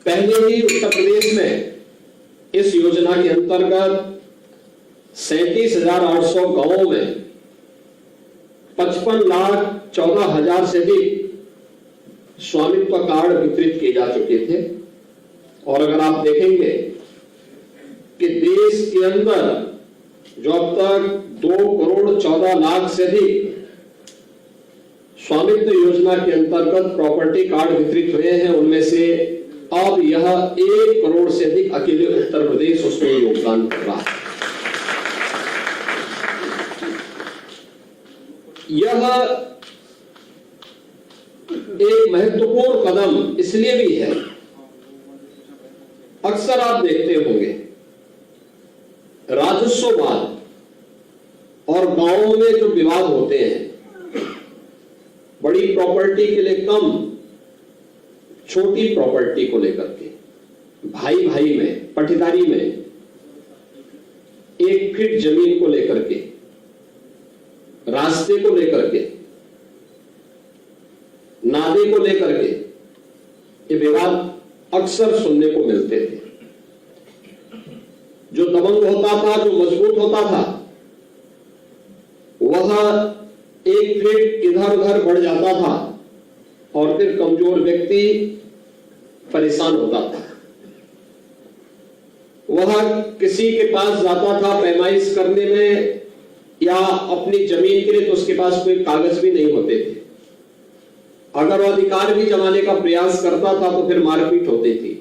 पहले ही उत्तर प्रदेश में इस योजना के अंतर्गत 37,800 गांवों में 55,14,000 से अधिक स्वामित्व कार्ड वितरित किए जा चुके थे। और अगर आप देखेंगे कि देश के अंदर जो अब तक 2,14,00,000 से अधिक स्वामित्व योजना के अंतर्गत प्रॉपर्टी कार्ड वितरित हुए हैं, उनमें से अब यह 1 करोड़ से अधिक अकेले उत्तर प्रदेश उसमें योगदान कर रहा है। यह एक महत्वपूर्ण कदम इसलिए भी है, अक्सर आप देखते होंगे राजस्ववाद और गांवों में जो विवाद होते हैं, बड़ी प्रॉपर्टी के लिए कम, छोटी प्रॉपर्टी को लेकर के, भाई भाई में, पटीदारी में, 1 फीट जमीन को लेकर के, रास्ते को लेकर के, नादे को लेकर के, ये विवाद अक्सर सुनने को मिलते थे। जो दबंग होता था, जो मजबूत होता था, वह 1 फीट इधर उधर बढ़ जाता था और फिर कमजोर व्यक्ति परेशान होता था। वह किसी के पास जाता था पैमाइश करने में या अपनी जमीन के लिए, तो उसके पास कोई कागज भी नहीं होते थे। अगर वह अधिकार भी जमाने का प्रयास करता था तो फिर मारपीट होती थी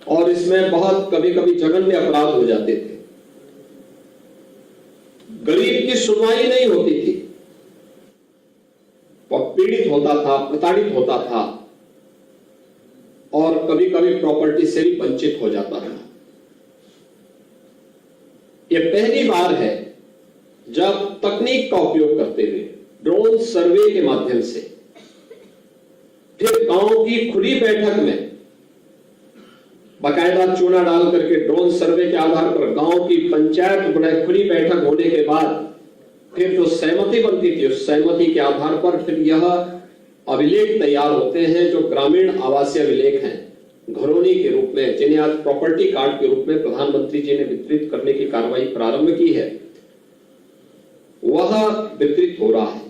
और इसमें बहुत कभी कभी जघन्य अपराध हो जाते थे। गरीब की सुनवाई नहीं होती थी, वह पीड़ित होता था, प्रताड़ित होता था और कभी कभी प्रॉपर्टी से भी वंचित हो जाता था। यह पहली बार है जब तकनीक का उपयोग करते हुए ड्रोन सर्वे के माध्यम से, फिर गांव की खुली बैठक में बाकायदा चूना डाल करके ड्रोन सर्वे के आधार पर गांव की पंचायत बड़े खुली बैठक होने के बाद फिर जो सहमति बनती थी, उस सहमति के आधार पर फिर यह अभिलेख तैयार होते हैं, जो ग्रामीण आवासीय अभिलेख हैं, घरौनी के रूप में, जिन्हें आज प्रॉपर्टी कार्ड के रूप में प्रधानमंत्री जी ने वितरित करने की कार्रवाई प्रारंभ की है, वह वितरित हो रहा है।